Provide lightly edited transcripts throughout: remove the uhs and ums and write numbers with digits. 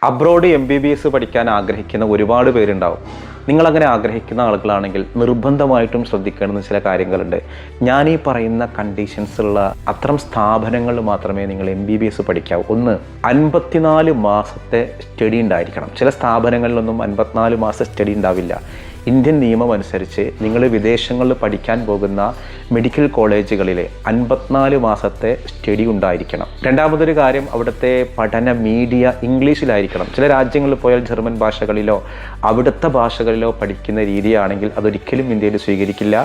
Abroad MBBS പഠിക്കാൻ ആഗ്രഹിക്കുന്ന ഒരുപാട് പേരുണ്ടാവും. നിങ്ങളങ്ങനെ ആഗ്രഹിക്കുന്ന ആളുകളാണെങ്കിൽ നിർബന്ധമായിട്ടും ശ്രദ്ധിക്കേണ്ടുന്ന ചില കാര്യങ്ങളുണ്ട്. ഞാൻ ഈ പറയുന്ന കണ്ടീഷൻസുള്ള അത്തരം സ്ഥാപനങ്ങളിൽ മാത്രമേ നിങ്ങൾ MBBS പഠിക്കാവൂ. ഒന്ന്, 54 മാസത്തെ സ്റ്റഡി ഉണ്ടായിരിക്കണം. ചില സ്ഥാപനങ്ങളിലൊന്നും 54 മാസം സ്റ്റഡി ഉണ്ടാവില്ല. ഇന്ത്യൻ നിയമം അനുസരിച്ച് നിങ്ങൾ വിദേശങ്ങളിൽ പഠിക്കാൻ പോകുന്ന മെഡിക്കൽ കോളേജുകളിൽ 54 മാസത്തെ സ്റ്റഡി ഉണ്ടായിരിക്കണം. രണ്ടാമതൊരു കാര്യം, അവിടുത്തെ പഠന മീഡിയ ഇംഗ്ലീഷിലായിരിക്കണം. ചില രാജ്യങ്ങളിൽ പോയാൽ ജർമ്മൻ ഭാഷകളിലോ അവിടുത്തെ ഭാഷകളിലോ പഠിക്കുന്ന രീതിയാണെങ്കിൽ അതൊരിക്കലും ഇന്ത്യയിൽ സ്വീകരിക്കില്ല.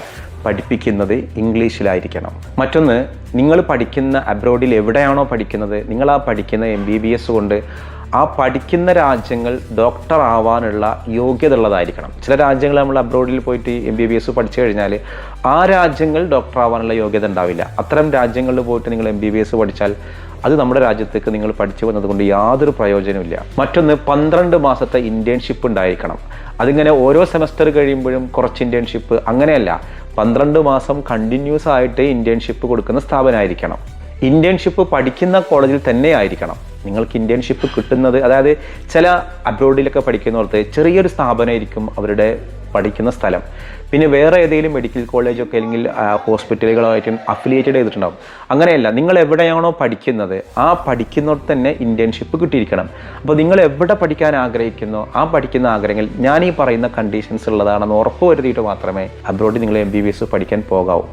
പഠിപ്പിക്കുന്നത് ഇംഗ്ലീഷിലായിരിക്കണം. മറ്റൊന്ന്, നിങ്ങൾ പഠിക്കുന്ന അബ്രോഡിൽ എവിടെയാണോ പഠിക്കുന്നത്, നിങ്ങൾ ആ പഠിക്കുന്ന MBBS കൊണ്ട് ആ പഠിക്കുന്ന രാജ്യങ്ങൾ ഡോക്ടർ ആവാനുള്ള യോഗ്യത ഉള്ളതായിരിക്കണം. ചില രാജ്യങ്ങൾ നമ്മൾ അബ്രോഡിൽ പോയിട്ട് MBBS പഠിച്ചു കഴിഞ്ഞാൽ ആ രാജ്യങ്ങൾ ഡോക്ടർ ആവാനുള്ള യോഗ്യത ഉണ്ടാവില്ല. അത്തരം രാജ്യങ്ങളിൽ പോയിട്ട് നിങ്ങൾ MBBS പഠിച്ചാൽ അത് നമ്മുടെ രാജ്യത്തേക്ക് നിങ്ങൾ പഠിച്ചു വന്നതുകൊണ്ട് യാതൊരു പ്രയോജനമില്ല. മറ്റൊന്ന്, 12 മാസത്തെ ഇൻറ്റേൺഷിപ്പ് ഉണ്ടായിരിക്കണം. അതിങ്ങനെ ഓരോ സെമസ്റ്റർ കഴിയുമ്പോഴും കുറച്ച് ഇൻറ്റേൺഷിപ്പ്, അങ്ങനെയല്ല, 12 മാസം കണ്ടിന്യൂസ് ആയിട്ട് ഇൻറ്റേൺഷിപ്പ് കൊടുക്കുന്ന സ്ഥാപനമായിരിക്കണം. ഇൻറ്റേൺഷിപ്പ് പഠിക്കുന്ന കോളേജിൽ തന്നെ ആയിരിക്കണം നിങ്ങൾക്ക് ഇൻറ്റേൺഷിപ്പ് കിട്ടുന്നത്. അതായത് ചില അബ്രോഡിലൊക്കെ പഠിക്കുന്നവർക്ക് ചെറിയൊരു സ്ഥാപനമായിരിക്കും അവരുടെ പഠിക്കുന്ന സ്ഥലം. പിന്നെ വേറെ ഏതെങ്കിലും മെഡിക്കൽ കോളേജൊക്കെ അല്ലെങ്കിൽ ഹോസ്പിറ്റലുകളായിട്ടും അഫിലിയേറ്റഡ് ചെയ്തിട്ടുണ്ടാകും. അങ്ങനെയല്ല, നിങ്ങൾ എവിടെയാണോ പഠിക്കുന്നത് ആ പഠിക്കുന്നിടത്ത് തന്നെ ഇൻറ്റേൺഷിപ്പ് കിട്ടിയിരിക്കണം. അപ്പോൾ നിങ്ങൾ എവിടെ പഠിക്കാൻ ആഗ്രഹിക്കുന്നോ ആ പഠിക്കുന്ന ആഗ്രഹങ്ങൾ ഞാൻ ഈ പറയുന്ന കണ്ടീഷൻസ് ഉള്ളതാണെന്ന് ഉറപ്പ് വരുത്തിയിട്ട് മാത്രമേ അബ്രോഡിൽ നിങ്ങൾ MBBS പഠിക്കാൻ പോകാവൂ.